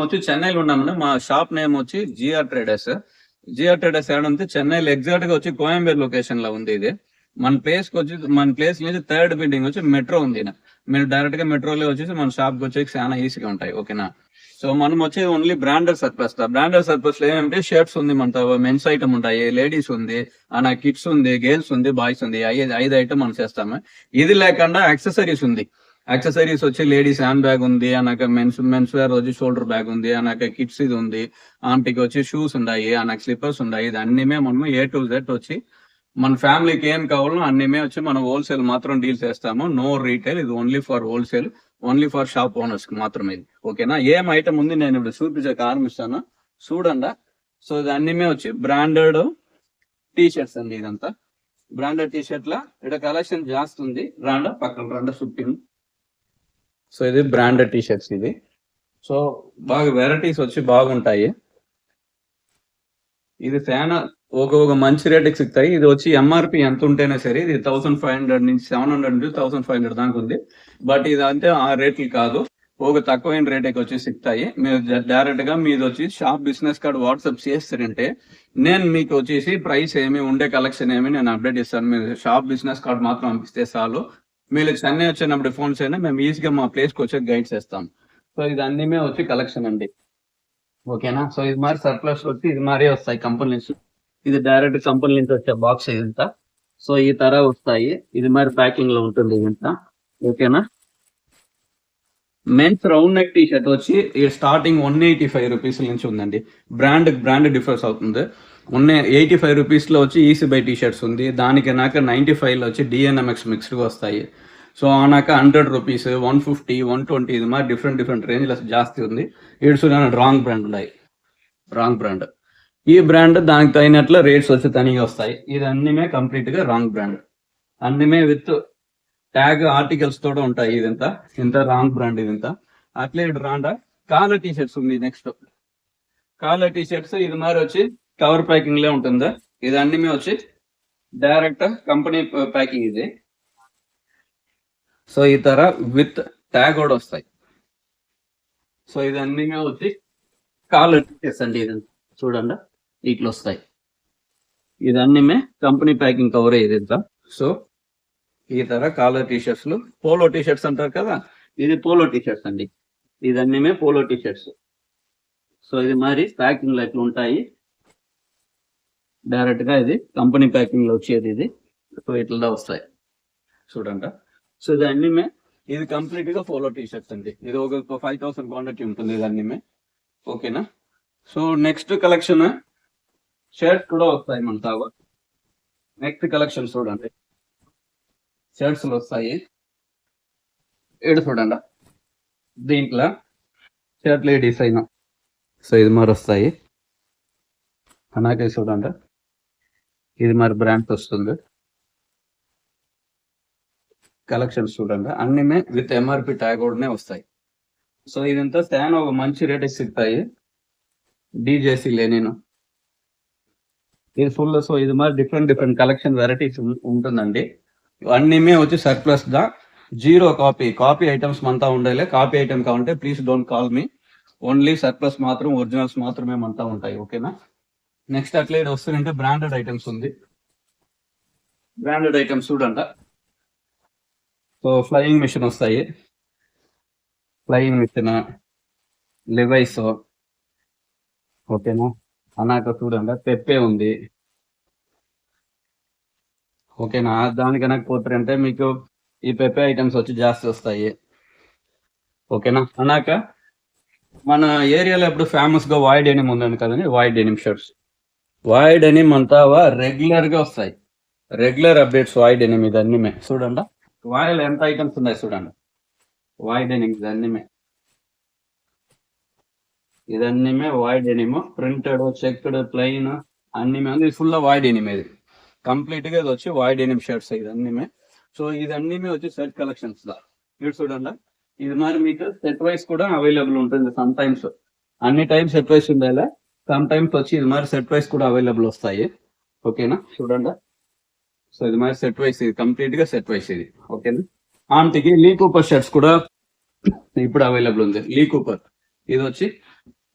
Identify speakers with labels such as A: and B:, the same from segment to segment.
A: మేము వచ్చి చెన్నైలో ఉన్నామండి. మా షాప్ నేమ్ వచ్చి జిఆర్ ట్రేడర్స్. జిఆర్ ట్రేడర్స్ ఏడంటే చెన్నైలో ఎగ్జాక్ట్ గా వచ్చి కోయంబేర్ లొకేషన్ లో ఉంది ఇది. మన ప్లేస్ నుంచి థర్డ్ బిల్డింగ్ వచ్చి మెట్రో ఉంది. మీరు డైరెక్ట్ గా మెట్రోలో వచ్చేసి మన షాప్ కి వచ్చేసి చాలా ఈజీగా ఉంటాయి. ఓకేనా. సో మనం వచ్చేది only branded surplus. Branded surplus లో ఏమంటే షర్ట్స్ ఉంది, మన మెన్స్ ఐటమ్ ఉంటాయి, లేడీస్ ఉంది, అన్న కిడ్స్ ఉంది, గర్ల్స్ ఉంది, బాయ్స్ ఉంది. ఐదు ఐటమ్ మనం చేస్తాము. ఇది లేకుండా యాక్సెసరీస్ ఉంది. యాక్సెసరీస్ వచ్చి లేడీస్ హ్యాండ్ బ్యాగ్ ఉంది, అన్నాక మెన్స్ వేర్ వచ్చి షోల్డర్ బ్యాగ్ ఉంది, అన్నాక కిడ్స్ ఇది ఉంది, ఆంటీకి వచ్చి షూస్ ఉన్నాయి, అన్నాక స్లిప్పర్స్ ఉన్నాయి. ఇది అన్నిమే మనం ఏ టు జెడ్ వచ్చి మన ఫ్యామిలీకి ఏం కావాలో అన్నిమే వచ్చి మనం హోల్సేల్ మాత్రం డీల్ చేస్తాము. నో రీటైల్, ఇది only for wholesale, only for shop owners కి మాత్రమే ఇది. ఓకేనా. ఏం ఐటమ్ ఉంది నేను ఇప్పుడు చూపించక ఆరంభిస్తాను, చూడండి. సో ఇది అన్నిమే వచ్చి బ్రాండెడ్ టీ షర్ట్స్ అండి. ఇదంతా బ్రాండెడ్ టీ షర్ట్ లా ఇక్కడ కలెక్షన్ జాస్తి ఉంది. పక్కన షిప్పింగ్. సో ఇది బ్రాండెడ్ టీ షర్ట్స్ ఇది. సో బాగా వెరైటీస్ వచ్చి బాగుంటాయి. ఇది ఫ్యాన్ ఒక మంచి రేటుకి సిగ్తాయి. ఇది వచ్చి ఎంఆర్పి ఎంత ఉంటేనే సరే, ఇది 1500 నుంచి 700 నుంచి 1500 దాకా ఉంది. బట్ ఇది అంటే ఆ రేట్లు కాదు, ఒక తక్కువైన రేటుకి వచ్చి సిగ్తాయి. మీరు డైరెక్ట్ గా మీది వచ్చి షాప్ బిజినెస్ కార్డ్ వాట్సాప్ చేస్తారంటే నేను మీకు వచ్చేసి ప్రైస్ ఏమి ఉండే కలెక్షన్ ఏమి నేను అప్డేట్ ఇస్తాను. మీరు షాప్ బిజినెస్ కార్డ్ మాత్రం పంపిస్తే చాలు. మీరు చెన్నై వచ్చినప్పుడు ఫోన్ చేయండి, మేము ఈజీగా మా ప్లేస్ కి వచ్చి గైడ్ చేస్తాం. సో ఇది అన్నిమే వచ్చి కలెక్షన్ అండి. ఓకేనా. సో ఇది మరి సర్ప్లస్ వచ్చి ఇది మరీ వస్తాయి కంపెనీ నుంచి. ఇది డైరెక్ట్ కంపెనీ నుంచి వచ్చే బాక్స్ ఇదంతా. సో ఈ తర వస్తాయి. ఇది మరి ప్యాకింగ్ లో ఉంటుంది ఇదంతా. ఓకేనా. Men's round neck T shirt వచ్చి స్టార్టింగ్ 185 రూపీస్ నుంచి ఉందండి. బ్రాండ్ డిఫరెన్స్ అవుతుంది. 85 రూపీస్ లో వచ్చి ఈసీ బై టీ షర్ట్స్ ఉంది. దానికి నాక 95 లో వచ్చి డిఎన్ఎంఎక్స్ మిక్స్డ్ వస్తాయి. సో ఆనాక 100 రూపీస్, 150, 120 ఇది మరి డిఫరెంట్ రేంజ్ లో జాస్తి ఉంది. ఇట్స్ రాంగ్ బ్రాండ్ ఉన్నాయి. Wrong brand. ఈ బ్రాండ్ దానికి తగినట్లు రేట్స్ వచ్చి తనిగా వస్తాయి. ఇది అన్నిమే కంప్లీట్ గా రాంగ్ బ్రాండ్. అన్నిమే విత్ ట్యాగ్ ఆర్టికల్స్ తోడు ఉంటాయి. ఇదంతా ఇంత రాంగ్ బ్రాండ్. ఇదంతా అట్లే ఇటు రాండా కాలర్ టీ షర్ట్స్ ఉంది. నెక్స్ట్ కాలర్ టీ షర్ట్స్ ఇది మరి వచ్చి కవర్ ప్యాకింగ్ లో ఉంటుంది. ఇది అన్నిమే వచ్చి డైరెక్ట్ కంపెనీ ప్యాకింగ్ ఇది. సో ఈ తర విత్ ట్యాగ్ కూడా వస్తాయి. సో ఇది అన్నిమే వచ్చి కాలర్ టీ షర్ట్స్ అండి. ఇది చూడండి ఇట్లా వస్తాయి. ఇది అన్నిమే కంపెనీ ప్యాకింగ్ కవర్ ఇదంతా. సో ఈ తర కాలర్ టీ షర్ట్స్ లు పోలో టీ షర్ట్స్ అంటారు కదా, ఇది పోలో టీ షర్ట్స్ అండి. ఇది అన్నిమే పోలో టీ షర్ట్స్. సో ఇది మరి ప్యాకింగ్ లో ఇట్లా ఉంటాయి. డైరెక్ట్ గా ఇది కంపెనీ ప్యాకింగ్ లో వచ్చేది ఇది. సో ఇట్లా వస్తాయి చూడండి. సో ఇది అన్నిమే ఇది కంప్లీట్ గా పోలో టీ షర్ట్స్ అండి. ఇది ఒక 5000 క్వాంటిటీ ఉంటుంది ఇది అన్నిమే. ఓకేనా. సో నెక్స్ట్ కలెక్షన్ షర్ట్స్ కూడా వస్తాయి మన తావ. నెక్స్ట్ కలెక్షన్ చూడండి, షర్ట్స్ వస్తాయి. ఏడు చూడండి దీంట్లో షర్ట్లు డిజైన్. సో ఇది మరి వస్తాయి. అలాగే చూడండి ఇది మరి బ్రాండ్ వస్తుంది. కలెక్షన్స్ చూడండి అన్నిమే విత్ ఎంఆర్పి ట్యాగ్ కూడా వస్తాయి. సో ఇదంతా స్టాన్ ఒక మంచి రేట్ సిగ్తాయి. డీజేసీ లేనిను ఇది ఫుల్. సో ఇది మరి డిఫరెంట్ కలెక్షన్ వెరైటీస్ ఉంటుందండి. అన్నిమే వచ్చి సర్ప్లస్ దా జీరో కాపీ ఐటమ్స్ మనతా ఉండాలి. కాపీ ఐటమ్ కావాలంటే please don't call me. Only surplus మాత్రం ఒరిజినల్స్ మాత్రమే మనతా ఉంటాయి. ఓకేనా. నెక్స్ట్ అట్లా వస్తుందంటే బ్రాండెడ్ ఐటమ్స్ ఉంది. బ్రాండెడ్ ఐటమ్స్ చూడండి. సో ఫ్లయింగ్ మిషన్ వస్తాయి. Flying machine Levi's. ఓకేనా. అన్నాక చూడండి పెప్పే ఉంది. ఓకేనా. దానికి అనకపోతారంటే మీకు ఈ పెప్పే ఐటమ్స్ వచ్చి జాస్తి వస్తాయి. ఓకేనా. అన్నాక మన ఏరియాలో ఇప్పుడు ఫేమస్ గా వాయిడ్ డెనిమ్ ఉందని కదండి. Void denim shirts, void denim అంతా రెగ్యులర్ గా వస్తాయి. రెగ్యులర్ అప్డేట్స్ వాయిడ్ డెనిమ్ ఇది అన్నిమే. చూడండి వాయిల్ ఎంత ఐటమ్స్ ఉన్నాయి చూడండి. వాయిడ్ డెనిమ్ ఇది అన్నిమే. ఇదన్నిమే void denim. Printed, checked, plain అన్నిమే ఉంది. ఇది ఫుల్ వాయిడ్ డెనిమ్. ఇది కంప్లీట్ గా ఇది వచ్చి వాయిడ్ డెనిమ్ షర్ట్స్ ఇది అన్నిమే. సో ఇది అన్నిమే వచ్చి సెట్ కలెక్షన్స్ దా. ఇది చూడండి ఇది మరి మీకు సెట్ వైస్ కూడా అవైలబుల్ ఉంటుంది. సమ్ టైమ్స్ అన్ని టైమ్స్ సెట్ వైస్ ఉండాలి. సమ్ టైమ్స్ వచ్చి ఇది మరి సెట్ వైస్ కూడా అవైలబుల్ వస్తాయి. ఓకేనా. చూడండి సో ఇది మరి సెట్ వైస్, ఇది కంప్లీట్ గా సెట్ వైస్ ఇది. ఓకేనా. ఆంటీకి లీ కూపర్ షర్ట్స్ కూడా ఇప్పుడు అవైలబుల్ ఉంది. లీ కూపర్ ఇది వచ్చి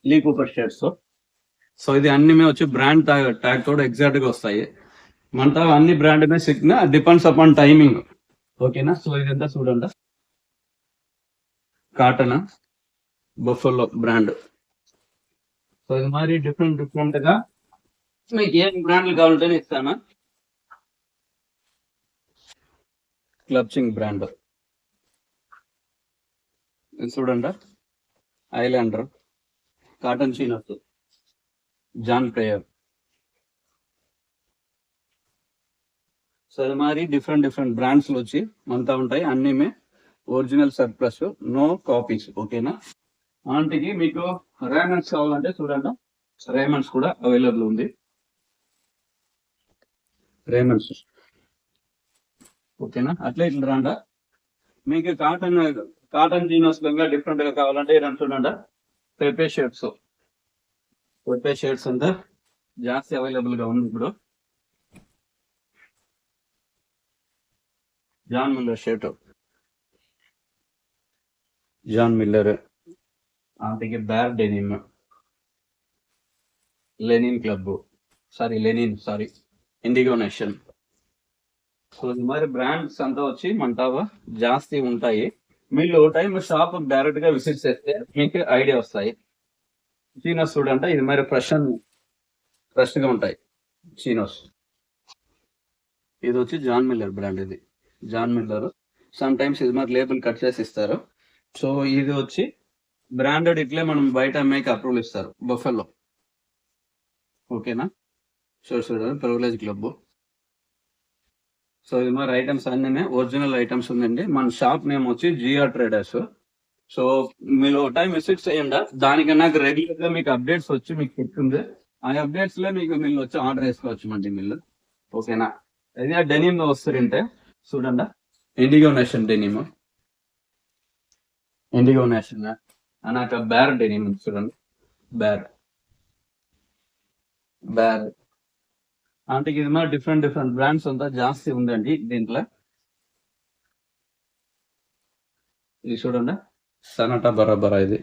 A: లీ కూపర్ షర్ట్స్. సో ఇది అన్ని వచ్చి బ్రాండ్ ట్యాగ్ కూడా ఎగ్జాక్ట్ గా వస్తాయి. మనతో అన్ని బ్రాండ్ మీద సిగ్న డిపెండ్స్ అపాన్ టైమింగ్. ఓకేనా. సో ఇదంతా చూడండి, కాటన్ బఫెలో బ్రాండ్. సో ఇది మరి డిఫరెంట్ గా మీకు ఏం బ్రాండ్లు కావాలంటే ఇస్తాను. క్లబ్చింగ్ బ్రాండ్ చూడండి, Islander, cotton chinos, John Players. So అది మరి డిఫరెంట్ బ్రాండ్స్ వచ్చి మనతో ఉంటాయి. అన్ని ఒరిజినల్ సర్ప్లస్, నో కాపీస్. ఓకేనా. ఆంటీకి మీకు రేమండ్స్ కావాలంటే చూడండి, రేమండ్స్ కూడా అవైలబుల్ ఉంది. రేమండ్స్ ఓకేనా. అట్లా ఇట్లా రాండా. మీకు కాటన్ జీనోస్ డిఫరెంట్ గా కావాలంటే ఇదంతా చూడండి, పెప్పే షర్ట్స్ అంతా జాస్తి అవైలబుల్ గా ఉంది ఇప్పుడు. John Miller shirt, John Miller. ఆంటీకి bare denim, linen club, sorry Indigo Nation. So ఇది మరి బ్రాండ్స్ అంతా వచ్చి మనతావా జాస్తి ఉంటాయి. మీరు టైం షాప్ డైరెక్ట్ గా విజిట్ చేస్తే మీకు ఐడియా వస్తాయి. చీనోస్ చూడండి, ఇది మరి ఫ్రెష్ గా ఉంటాయి చీనోస్. ఇది వచ్చి జాన్ మిల్లర్ బ్రాండ్. ఇది జాన్ మిల్లర్. సమ్ టైమ్స్ ఇది మరి లేబుల్ కట్ చేసి ఇస్తారు. సో ఇది వచ్చి బ్రాండెడ్ ఇట్లే మనం బయట అమ్మాయికి అప్రూవల్ ఇస్తారు, బఫెలో. ఓకేనా. చూడండి, ప్రివిలేజ్ క్లబ్. సో ఇది మరి ఐటమ్స్ అన్నీ ఒరిజినల్ ఐటమ్స్ ఉందండి. మన షాప్ నేమ్ వచ్చి జిఆర్ ట్రేడర్స్. సో మీరు టైం విజిట్ చేయండి. దానికన్నా నాకు రెగ్యులర్ గా మీకు అప్డేట్స్ వచ్చి మీకు చెప్తుంది. ఆ అప్డేట్స్ లో మీకు మీరు వచ్చి ఆర్డర్ వేసుకోవచ్చు మండి మీరు. ఓకేనా. ఇది డెనిమ్ లో వస్తారంటే చూడండి, ఇండిగో నేషన్ డెనిమ్, అనాక బ్యార్ డెనిమ్ చూడండి, బ్యార్ అంటే ఇది మరి డిఫరెంట్ బ్రాండ్స్ అంతా జాస్తి ఉందండి దీంట్లో. ఇది చూడండి, సనటా బరాబరా ఇది.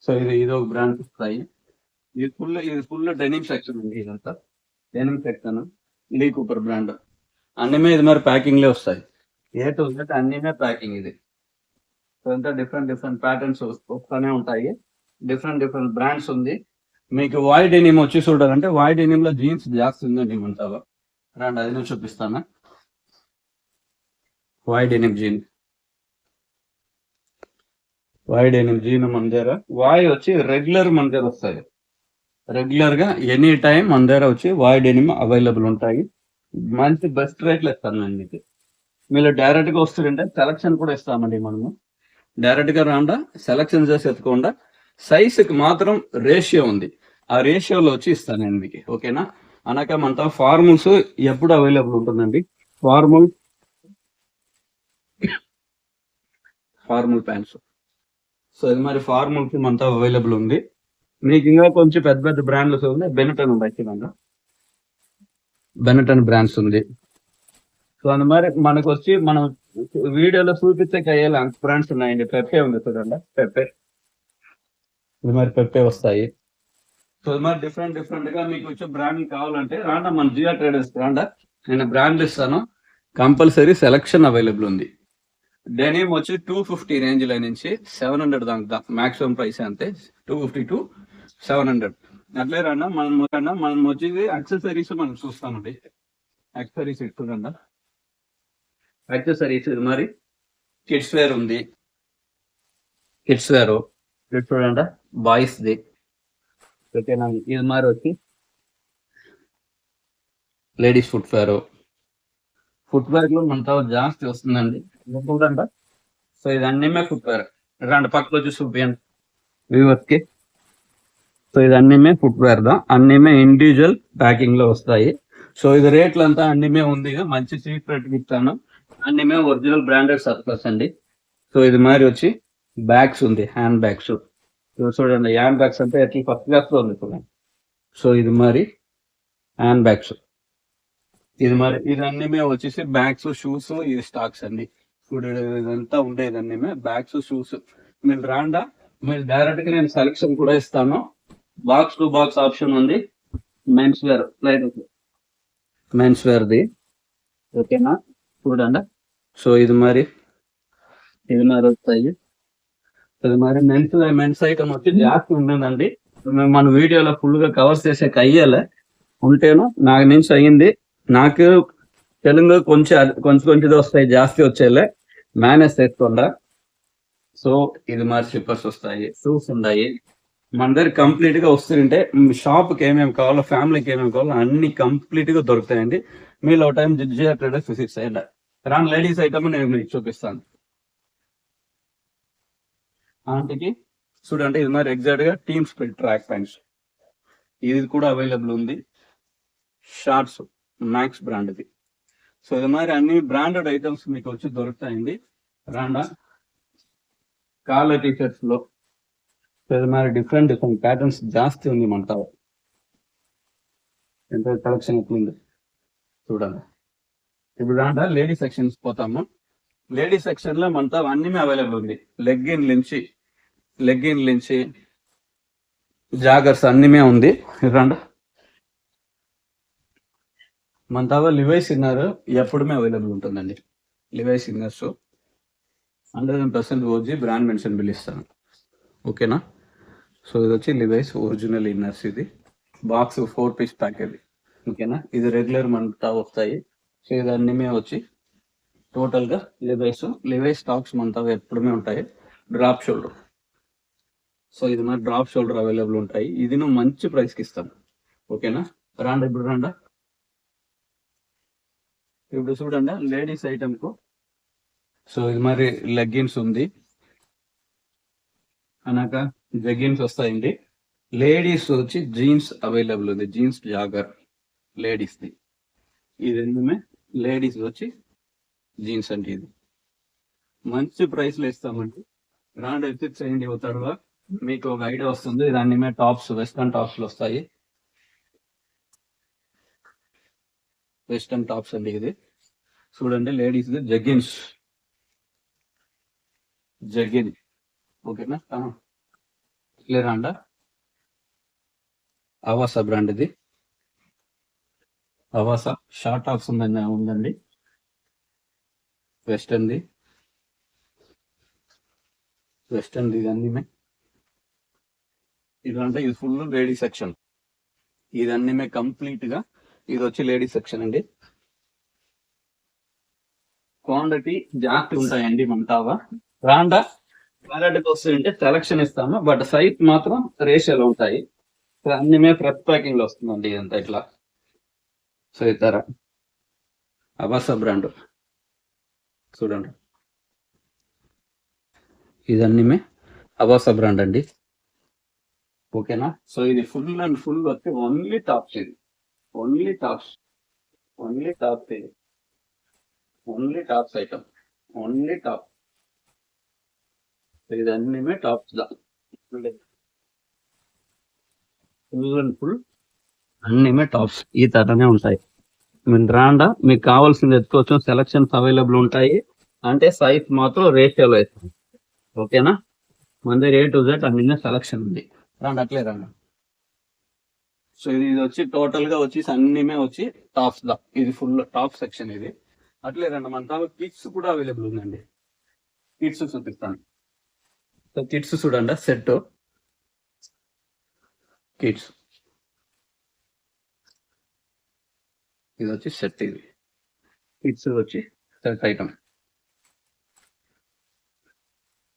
A: సో ఇది ఒక బ్రాండ్ వస్తాయి. ఇది ఫుల్ డెనిమ్ సెక్షన్ ఉంది. ఇదంతా denim section, Lee Cooper brand. అన్నీ ఇది మరి ప్యాకింగ్ లే వస్తాయి. ఏ టు జెడ్ అన్నీ ప్యాకింగ్ ఇది. సో అంతా డిఫరెంట్ ప్యాటర్న్స్ వస్తూనే ఉంటాయి. డిఫరెంట్ బ్రాండ్స్ ఉంది. మీకు వాయి డెనిమ్ వచ్చి చూడాలంటే వాయి డెనిమ్ లో జీన్స్ జాస్తి ఉందండి మనతావా. రండి, అది నేను చూపిస్తాను. వాయి డెనిమ్ జీన్ మన దగ్గర వాయి వచ్చి రెగ్యులర్ మన దగ్గర వస్తాయి. రెగ్యులర్ గా ఎనీ టైం మన దగ్గర వచ్చి వాయి డెనిమ్ అవైలబుల్ ఉంటాయి. మంచి బెస్ట్ రేట్లు ఇస్తాను నేను మీకు. మీరు డైరెక్ట్ గా వస్తుంటే సెలక్షన్ కూడా ఇస్తామండి మనము. డైరెక్ట్ గా రాండా సెలక్షన్ చేసి ఎత్తుకోండా. సైజుకి మాత్రం రేషియో ఉంది, ఆ రేషియోలో వచ్చి ఇస్తాను నేను మీకు. ఓకేనా. అనక మనతో ఫార్మల్స్ ఎప్పుడు అవైలబుల్ ఉంటుందండి. Formal pants. సో ఇది మరి ఫార్మల్స్ మనతో అవైలబుల్ ఉంది. మీకు ఇంకా కొంచెం పెద్ద బ్రాండ్స్ ఉంది. బెనటన్ ఉంది, యాక్చువల్గా బెనటన్ బ్రాండ్స్ ఉంది. సో అది మరి మనకు వచ్చి మనం వీడియోలో చూపిస్తే అయ్యేలా బ్రాండ్స్ ఉన్నాయండి. పెప్పే ఉంది చూడండి, ఇది మరి పెప్పే వస్తాయి. సో ఇది మరి డిఫరెంట్ గా మీకు వచ్చే బ్రాండ్ కావాలంటే రాండా మన జిఆర్ ట్రేడర్స్ రాండా, నేను బ్రాండ్ ఇస్తాను. కంపల్సరీ సెలక్షన్ అవైలబుల్ ఉంది. డెనిమ్ వచ్చి 250 రేంజ్ లో నుంచి 700 దాకా మాక్సిమం ప్రైస్ అంతే. 250 to 700 అట్లే రాండా. మనం వచ్చేది యాక్సెసరీస్ మనం చూస్తామండి. యాక్సెసరీస్ చూడండి, యాక్సెసరీస్ ఇది మరి కిడ్స్ వేర్ ఉంది. చూడండి, బాయ్స్ ది. ఓకేనా. ఇది మరి వచ్చి లేడీస్ ఫుట్వేర్ లో మనతో జాస్తి వస్తుందండి. చూడండి, సో ఇది అన్నీ ఫుట్వేర్. రండి పక్కన వచ్చి చూపించండి వ్యూవర్స్ కి. సో ఇది అన్నీ ఫుట్వేర్ దా, అన్నీ ఇండివిజువల్ ప్యాకింగ్ లో వస్తాయి. సో ఇది రేట్లు అంతా అన్నీ ఉంది, మంచి చీప్ రేట్ ఇస్తాను. అన్నీ ఒరిజినల్ బ్రాండెడ్ సర్ప్లస్ అండి. సో ఇది మరి వచ్చి బ్యాగ్స్ ఉంది, హ్యాండ్ బ్యాగ్స్. చూడండి, హ్యాండ్ బ్యాగ్స్ అంటే ఎట్లా ఫస్ట్ క్లాస్ లో ఉంది చూడండి. సో ఇది మరి హ్యాండ్ బ్యాగ్స్. ఇది అన్నీ వచ్చేసి బ్యాగ్స్, షూస్, ఇది స్టాక్స్ అండి. చూడండి, ఇదంతా ఉండేది అన్నీ బ్యాగ్స్, షూస్. మీరు రాండా మీరు డైరెక్ట్ గా నేను సెలెక్షన్ కూడా ఇస్తాను. బాక్స్ టు బాక్స్ ఆప్షన్ ఉంది. మెన్స్ వేర్ మెన్స్ వేర్ది ఓకేనా, చూడండి. సో ఇది మరి వస్తాయి. ఇది మరి మెన్స్ ఐటమ్ వచ్చి జాస్తి ఉండదండి. మన వీడియోలో ఫుల్ గా కవర్ చేసే అయ్యేలే ఉంటేను నాకు నుంచి అయ్యింది. నాకు తెలుగు కొంచెం వస్తాయి, జాస్తి వచ్చేలే మేనేజ్ చేసుకోండా. సో ఇది మరి స్లిప్పర్స్ వస్తాయి, షూస్ ఉన్నాయి. మన దగ్గర కంప్లీట్ గా వస్తుంటే షాప్ కి ఏమేమి కావాలో, ఫ్యామిలీకి ఏమేమి కావాలో అన్ని కంప్లీట్ గా దొరుకుతాయండి. మీలో టైం జిఆర్ ట్రేడర్స్ విజిట్ చేయండి. రాను లేడీస్ ఐటమ్ నేను మీకు చూపిస్తాను. ఆంటీకి చూడండి, ఇది మరి ఎగ్జాక్ట్ గా టీమ్ స్ప్రిట్ ట్రాక్ ప్యాంట్స్, ఇది కూడా అవైలబుల్ ఉంది. షార్ట్స్ మ్యాక్స్ బ్రాండ్ ఇది. సో ఇది మరి అన్ని బ్రాండెడ్ ఐటమ్స్ మీకు వచ్చి దొరుకుతాయండి. రాండా కాలర్ టీ షర్ట్స్ లో ఇది మరి డిఫరెంట్ ప్యాటర్న్స్ జాస్తి ఉంది మన తావ. ఎంత కలెక్షన్ ఎట్లుంది చూడండి. ఇప్పుడు రాండా లేడీస్ సెక్షన్స్ పోతాము. లేడీస్ సెక్షన్ లో మన తావ అన్ని అవైలబుల్ ఉంది. లెగ్గిన్ నుంచి జాగర్స్ అన్ని ఉంది. రాండా మన తావ లివైస్ ఇన్నర్ ఎప్పుడుమే అవైలబుల్ ఉంటుందండి. Levi's inners 100% OG brand mention bill ఇస్తాను, ఓకేనా. సో ఇది వచ్చి లివైస్ ఒరిజినల్ ఇన్నర్స్, ఇది బాక్స్ 4 పీస్ ప్యాక్ ఇది, ఓకేనా. ఇది రెగ్యులర్ మన తావ వస్తాయి. సో ఇది అన్ని వచ్చి టోటల్ గా లివైస్ స్టాక్స్ మన తావ ఎప్పుడుమే ఉంటాయి. డ్రాప్ షోల్డర్, సో ఇది మరి డ్రాప్ షోల్డర్ అవైలబుల్ ఉంటాయి. ఇది నువ్వు మంచి ప్రైస్ కి ఇస్తాను, ఓకేనా. ఇప్పుడు రాండా ఇప్పుడు చూడండి లేడీస్ ఐటమ్ కు. సో ఇది మరి లెగ్గిన్స్ ఉంది, అనక జెగ్గిన్స్ వస్తాయండి. లేడీస్ వచ్చి జీన్స్ అవైలబుల్ ఉంది, జీన్స్ జాగర్ లేడీస్ ది. ఇది లేడీస్ వచ్చి జీన్స్ అంటే ఇది మంచి ప్రైస్ లో ఇస్తామండి. రాండ్ విజిట్ చేయండి, అవుతారుగా మీకు ఒక ఐడియా వస్తుంది. దాన్ని టాప్స్ వెస్టర్న్ టాప్స్ లో వస్తాయి. వెస్టర్న్ టాప్స్ అండి ఇది చూడండి. లేడీస్ జగిన్ ఓకేనా. లేదండ అవాసా బ్రాండ్ ఇది. అవాసా షార్ట్ టాప్స్ ఉందండి. వెస్టర్న్ ది ఇది అన్ని ఇదంటే ఇది ఫుల్ లేడీ సెక్షన్. ఇదన్నీ కంప్లీట్ గా ఇది వచ్చి లేడీ సెక్షన్ అండి. క్వాంటిటీ జాస్తి ఉంటాయండి మన తావ. రాండా క్వాలిటీకి వస్తుంటే సెలక్షన్ ఇస్తాము, బట్ సైజ్ మాత్రం రేషియోలో ఉంటాయి. అన్ని ప్రెస్ ప్యాకింగ్ లో వస్తుందండి ఇదంతా ఇట్లా. సో ఇతర అవాసా బ్రాండ్ చూడండి, ఇదన్నీ అవాసా బ్రాండ్ అండి, ఓకేనా. సో ఇది ఫుల్ అండ్ ఫుల్ వచ్చి ఓన్లీ టాప్స్. ఇది ఓన్లీ టాప్స్ ఇది only tops item, only top. ఇదన్నీ టాప్స్ దా ఫుల్ అండ్ ఫుల్ అన్నీ టాప్స్ ఈ తరనే ఉంటాయి. మీరు రాండా మీకు కావాల్సింది ఎత్తుకోవచ్చు. సెలక్షన్స్ అవైలబుల్ ఉంటాయి, అంటే సైజ్ మాత్రం రేషియోలో ఇస్తాం, ఓకేనా. మన దగ్గర A to Z అన్ని సెలక్షన్ ఉంది. రాండి అట్లే రాండి. సో ఇది వచ్చి టోటల్ గా వచ్చి అన్ని వచ్చి టాప్స్ దా. ఇది ఫుల్ టాప్ సెక్షన్ ఇది. అట్లే రండి, మన తావ కిట్స్ కూడా అవైలబుల్ ఉందండి. కిట్స్ చూపిస్తాను. సో కిట్స్ చూడండి, సెట్ కిట్స్ ఇది వచ్చి సెట్. ఇది కిట్స్ వచ్చి సెట్ ఐటమ్.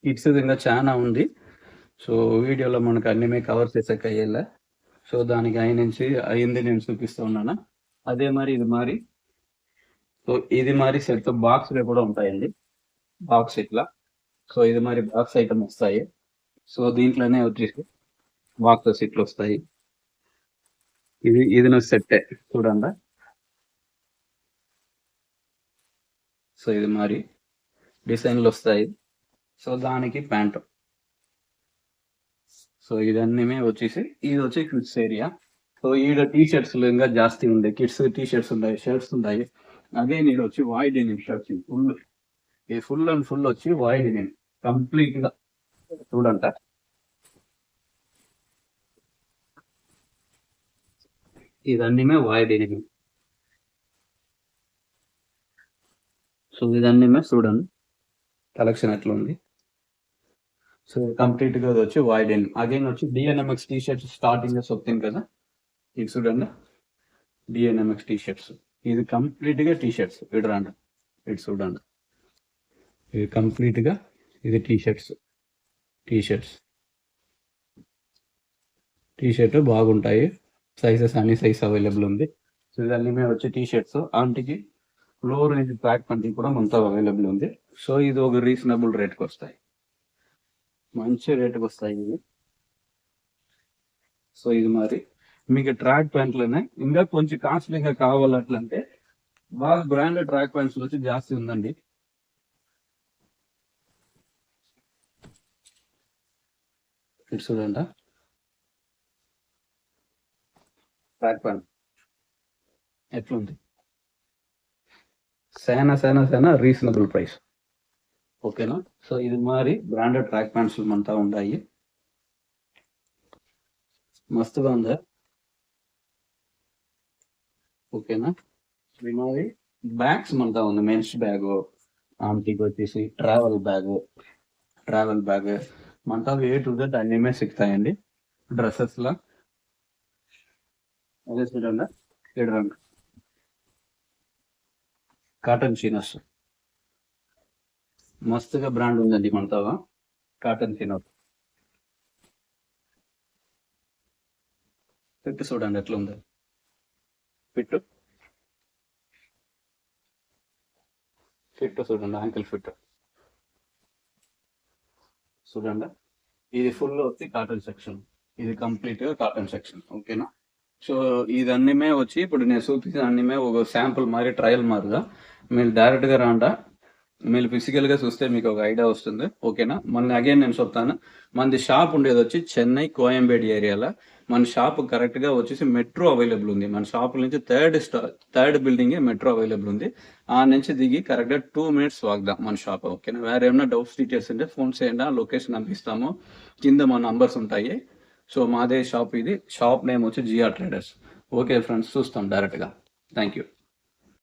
A: కిట్స్ ఇంకా చాలా ఉంది. సో వీడియోలో మనకు అన్ని కవర్ చేసాక అయ్యేలా. సో దానికి అయింది నేను చూపిస్తూ ఉన్నాను. అదే మరి ఇది మరి. సో ఇది మరి సెట్ బాక్స్ కూడా ఉంటాయండి, బాక్స్ ఇట్లా. సో ఇది మరి బాక్స్ ఐటమ్ వస్తాయి. సో దీంట్లోనే వచ్చేసి బాక్సెస్ ఇట్లా వస్తాయి. ఇది నువ్వు సెట్టే చూడండి. సో ఇది మరి డిజైన్లు వస్తాయి. సో దానికి ప్యాంట్. సో ఇదన్నీ వచ్చేసి ఇది వచ్చి కిడ్స్ ఏరియా. సో ఈడ టీ షర్ట్స్ ఇంకా జాస్తి ఉండే కిడ్స్ టీ షర్ట్స్ ఉన్నాయి, షర్ట్స్ ఉన్నాయి. అదే నేను వచ్చి వాయిడ్ డెనిమ్ షర్ట్స్ ఫుల్. ఇది ఫుల్ అండ్ ఫుల్ వచ్చి వాయిడ్ డెనిమ్ కంప్లీట్ గా చూడంట. ఇదన్నీమే వైడ్ ఎనిమిది. సో ఇదన్నీమే చూడండి కలెక్షన్ ఎట్లా ఉంది. సో కంప్లీట్ గా అది వచ్చి వైడ్ ఎన్ అగైన్ వచ్చి డిఎన్ఎంఎక్స్ టీ షర్ట్స్ స్టార్టింగ్ గా చెప్తాను కదా, ఇది చూడండి డిఎన్ఎంఎక్స్ టీ షర్ట్స్. ఇది కంప్లీట్ గా టీ షర్ట్స్. ఇటు రండి, ఇటు చూడండి. ఇది కంప్లీట్ గా ఇది టీ షర్ట్స్. టీ షర్ట్ బాగుంటాయి. సైజెస్ అన్ని సైజ్ అవైలబుల్ ఉంది. సో ఇదన్నీ మేము వచ్చి టీ షర్ట్స్. ఆంటీకి లో రేంజ్ ట్రాక్ పంటి కూడా మనతో అవైలబుల్ ఉంది. సో ఇది ఒక రీజనబుల్ రేట్కి వస్తాయి, మంచి రేటుకి వస్తాయి ఇవి. సో ఇది మరి మీకు ట్రాక్ ప్యాంట్లోనే ఇంకా కొంచెం కాస్ట్లీగా కావాలంటే బాగా బ్రాండెడ్ ట్రాక్ ప్యాంట్స్ వచ్చి జాస్తి ఉందండి. ఇటు చూడండి ట్రాక్ ప్యాంట్ ఎట్లుంది. సేనా రీజనబుల్ ప్రైస్. ఓకేనా. సో ఇది మరి బ్రాండెడ్ ట్రాక్ ప్యాంట్స్ మనతో ఉన్నాయి. మస్తుగా ఉందా. ఓకేనా. ఇది మరి బ్యాగ్స్ మనతో ఉంది. మెన్స్ బ్యాగ్, ఆంటీకి వచ్చేసి ట్రావెల్ బ్యాగ్ మనతో ఏ టు జెడ్ అన్నీ సిక్తాయండి. డ్రెస్సెస్ లా అదే చూడండి. రంగు కాటన్ చీనస్ మస్తుగా బ్రాండ్ ఉందండి మనతో. కాటన్ చీనస్ ఫిట్ చూడండి ఎట్లా ఉంది. ఫిట్ చూడండి, యాంకిల్ ఫిట్ చూడండి. ఇది ఫుల్ వచ్చి కాటన్ సెక్షన్. ఇది కంప్లీట్ గా కాటన్ సెక్షన్. ఓకేనా. సో ఇదన్నీమే వచ్చి ఇప్పుడు నేను చూపించిన అన్నీమే ఒక శాంపుల్ మరి ట్రయల్ మాదిరిగా మీరు డైరెక్ట్ గా రాండా, మీరు ఫిజికల్ గా చూస్తే మీకు ఒక ఐడియా వస్తుంది. ఓకేనా. మన అగైన్ నేను చెప్తాను, మనది షాప్ ఉండేది వచ్చి చెన్నై కోయంబేడు ఏరియాలో. మన షాప్ కరెక్ట్ గా వచ్చేసి మెట్రో అవైలబుల్ ఉంది. మన షాప్ నుంచి థర్డ్ బిల్డింగ్ మెట్రో అవైలబుల్ ఉంది. ఆ నుంచి దిగి కరెక్ట్ గా 2 minutes వాగ్దాం మన షాప్. ఓకేనా. వేరే ఏమైనా డౌట్స్ డీటెయిల్స్ ఉంటే ఫోన్ చేయండి, లొకేషన్ పంపిస్తాము, కింద మా నంబర్స్ ఉంటాయి. సో మాదే షాప్. ఇది షాప్ నేమ్ వచ్చి జిఆర్ ట్రేడర్స్. ఓకే ఫ్రెండ్స్, చూస్తాం డైరెక్ట్గా. Thank you.